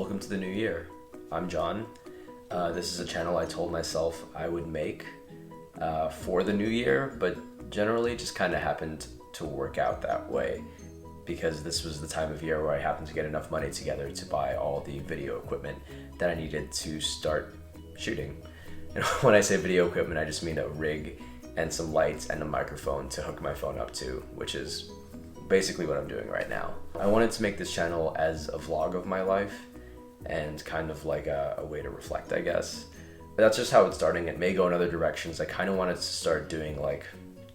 Welcome to the new year. I'm John. This is a channel I told myself I would make for the new year, but generally it just kind of happened to work out that way because this was the time of year where I happened to get enough money together to buy all the video equipment that I needed to start shooting. And when I say video equipment, I just mean a rig and some lights and a microphone to hook my phone up to, which is basically what I'm doing right now. I wanted to make this channel as a vlog of my life and kind of like a way to reflect, I guess. But that's just how it's starting. It may go in other directions. I kind of wanted to start doing like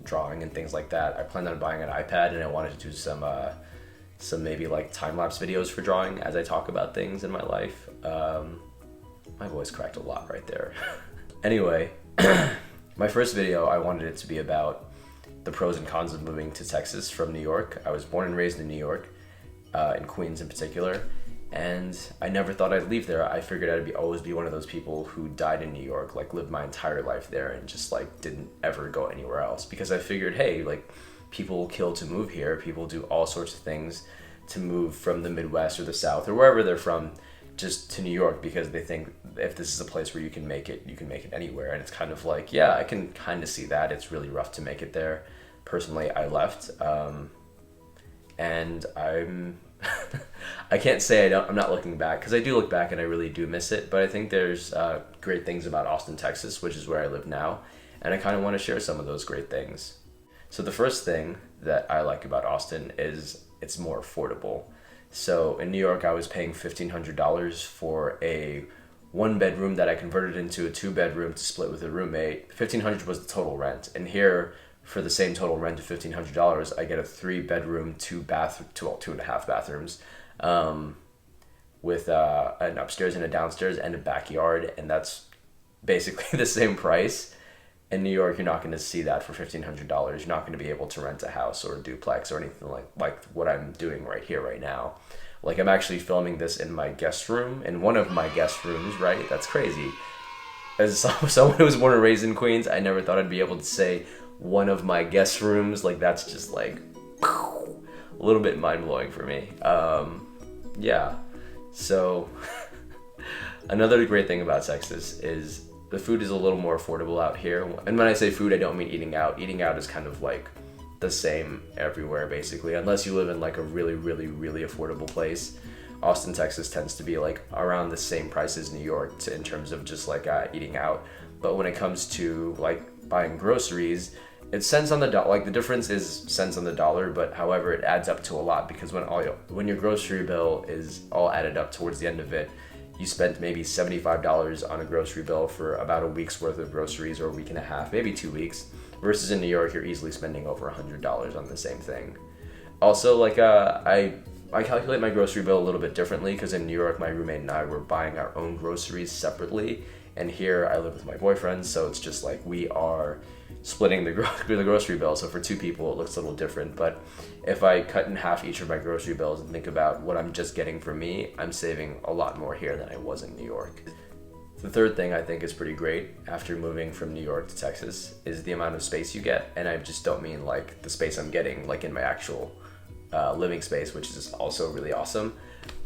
drawing and things like that. I planned on buying an iPad and I wanted to do some maybe like time-lapse videos for drawing as I talk about things in my life. My voice cracked a lot right there. Anyway, my first video, I wanted it to be about the pros and cons of moving to Texas from New York. I was born and raised in New York, in Queens in particular, and I never thought I'd leave there. I figured I'd always be one of those people who died in New York, like lived my entire life there and just like didn't ever go anywhere else, because I figured, hey, like people kill to move here. People do all sorts of things to move from the Midwest or the South or wherever they're from just to New York because they think if this is a place where you can make it anywhere. And it's kind of like, yeah, I can kind of see that. It's really rough to make it there. Personally, I left, and I can't say I'm not looking back, because I do look back and I really do miss it, but I think there's great things about Austin, Texas, which is where I live now, and I kind of want to share some of those great things. So the first thing that I like about Austin is it's more affordable. So in New York, I was paying $1,500 for a one-bedroom that I converted into a two-bedroom to split with a roommate. $1,500 was the total rent, and here, for the same total rent of $1,500, I get a 3-bedroom, 2.5 bathrooms, with an upstairs and a downstairs and a backyard, and that's basically the same price. In New York, you're not going to see that for $1,500. You're not going to be able to rent a house or a duplex or anything like what I'm doing right here, right now. Like, I'm actually filming this in my guest room, in one of my guest rooms, right? That's crazy. As someone who was born and raised in Queens, I never thought I'd be able to say one of my guest rooms. Like, that's just like a little bit mind-blowing for me. Yeah, so another great thing about Texas is the food is a little more affordable out here. And when I say food, I don't mean eating out. Eating out is kind of like the same everywhere, basically, unless you live in like a really, really, really affordable place. Austin, Texas tends to be like around the same price as New York in terms of just like eating out. But when it comes to like buying groceries, it's cents on the dollar. Like, the difference is cents on the dollar, but however, it adds up to a lot, because when your grocery bill is all added up towards the end of it, you spent maybe $75 on a grocery bill for about a week's worth of groceries, or a week and a half, maybe 2 weeks, versus in New York, you're easily spending over $100 on the same thing. Also, like, I calculate my grocery bill a little bit differently, because in New York, my roommate and I were buying our own groceries separately, and here I live with my boyfriend, so it's just like we are splitting the grocery bill. So for two people, it looks a little different, but if I cut in half each of my grocery bills and think about what I'm just getting for me, I'm saving a lot more here than I was in New York. The third thing I think is pretty great after moving from New York to Texas is the amount of space you get, and I just don't mean like the space I'm getting like in my actual living space, which is also really awesome,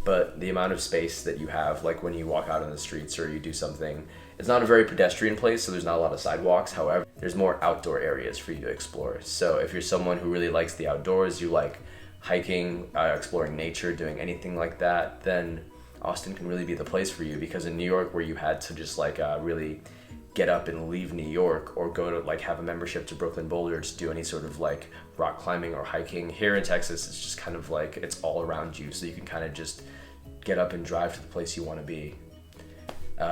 but the amount of space that you have, like when you walk out on the streets or you do something. It's not a very pedestrian place, so there's not a lot of sidewalks. However, there's more outdoor areas for you to explore. So if you're someone who really likes the outdoors, you like hiking, exploring nature, doing anything like that, then Austin can really be the place for you, because in New York, where you had to just like really get up and leave New York or go to like have a membership to Brooklyn Boulder to do any sort of like rock climbing or hiking, here in Texas, it's just kind of like it's all around you, so you can kind of just get up and drive to the place you want to be.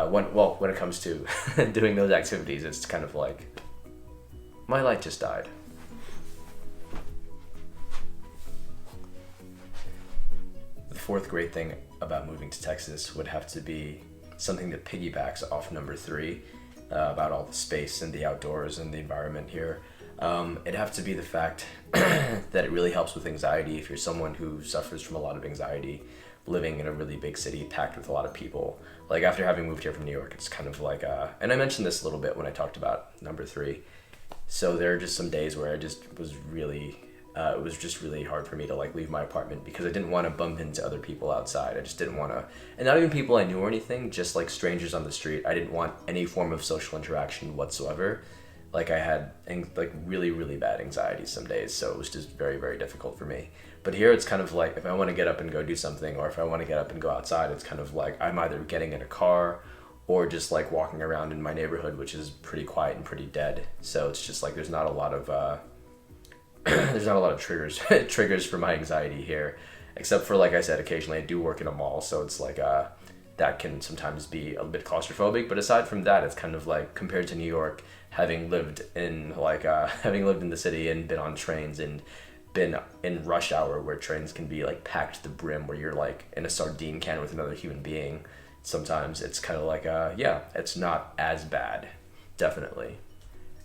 When it comes to doing those activities, it's kind of like my light just died. The fourth great thing about moving to Texas would have to be something that piggybacks off number 3, about all the space and the outdoors and the environment here. It'd have to be the fact that it really helps with anxiety. If you're someone who suffers from a lot of anxiety, living in a really big city packed with a lot of people, like after having moved here from New York, it's kind of like and I mentioned this a little bit when I talked about number 3. So there are just some days where I just was really it was just really hard for me to like leave my apartment because I didn't want to bump into other people outside. I just didn't want to, and not even people I knew or anything, just like strangers on the street. I didn't want any form of social interaction whatsoever. Like I had like really, really bad anxiety some days, so it was just very, very difficult for me. But here it's kind of like if I want to get up and go do something, or if I want to get up and go outside, it's kind of like I'm either getting in a car or just like walking around in my neighborhood, which is pretty quiet and pretty dead. So it's just like there's not a lot of there's not a lot of triggers for my anxiety here, except for, like I said, occasionally I do work in a mall, so it's like that can sometimes be a bit claustrophobic. But aside from that, it's kind of like compared to New York, having lived in the city and been on trains and been in rush hour where trains can be like packed to the brim, where you're like in a sardine can with another human being. Sometimes it's kind of like yeah, it's not as bad, definitely.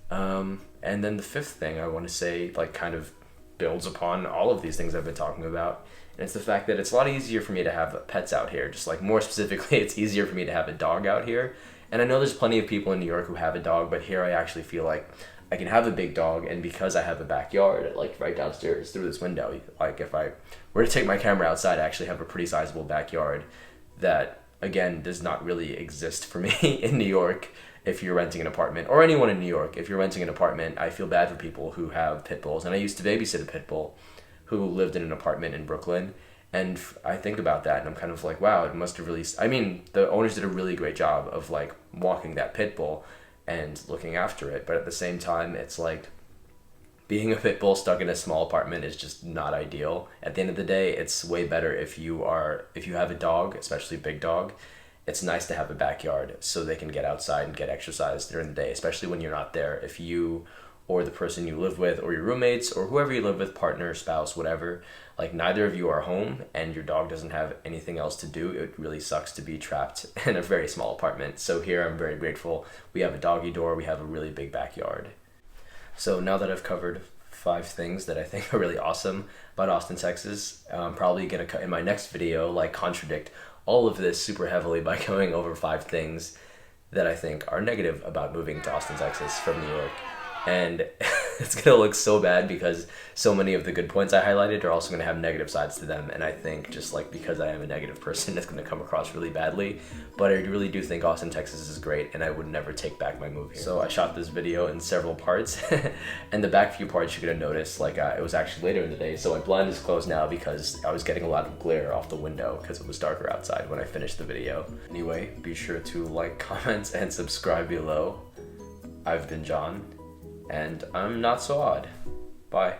And then the fifth thing I want to say, like, kind of builds upon all of these things I've been talking about, and it's the fact that it's a lot easier for me to have pets out here. Just like more specifically, it's easier for me to have a dog out here. And I know there's plenty of people in New York who have a dog, but here I actually feel like I can have a big dog, and because I have a backyard, like right downstairs through this window, like if I were to take my camera outside, I actually have a pretty sizable backyard that, again, does not really exist for me in New York. If you're renting an apartment, or anyone in New York, if you're renting an apartment, I feel bad for people who have pit bulls. And I used to babysit a pit bull who lived in an apartment in Brooklyn. And I think about that and I'm kind of like, wow, it must have really, I mean, the owners did a really great job of like walking that pit bull and looking after it. But at the same time, it's like being a pit bull stuck in a small apartment is just not ideal. At the end of the day, it's way better if you have a dog, especially a big dog. It's nice to have a backyard so they can get outside and get exercise during the day, especially when you're not there. If you or the person you live with or your roommates or whoever you live with, partner, spouse, whatever, like neither of you are home and your dog doesn't have anything else to do, it really sucks to be trapped in a very small apartment. So here I'm very grateful. We have a doggy door. We have a really big backyard. So now that I've covered 5 things that I think are really awesome about Austin, Texas, I'm probably going to, in my next video, like contradict all of this super heavily by going over 5 things that I think are negative about moving to Austin, Texas from New York. And it's gonna look so bad because so many of the good points I highlighted are also gonna have negative sides to them. And I think just like because I am a negative person, it's gonna come across really badly. But I really do think Austin, Texas is great, and I would never take back my move here. So I shot this video in several parts, and the back few parts you're gonna notice, like it was actually later in the day, so my blind is closed now because I was getting a lot of glare off the window because it was darker outside when I finished the video. Anyway, be sure to like, comment, and subscribe below. I've been John, and I'm not so odd. Bye.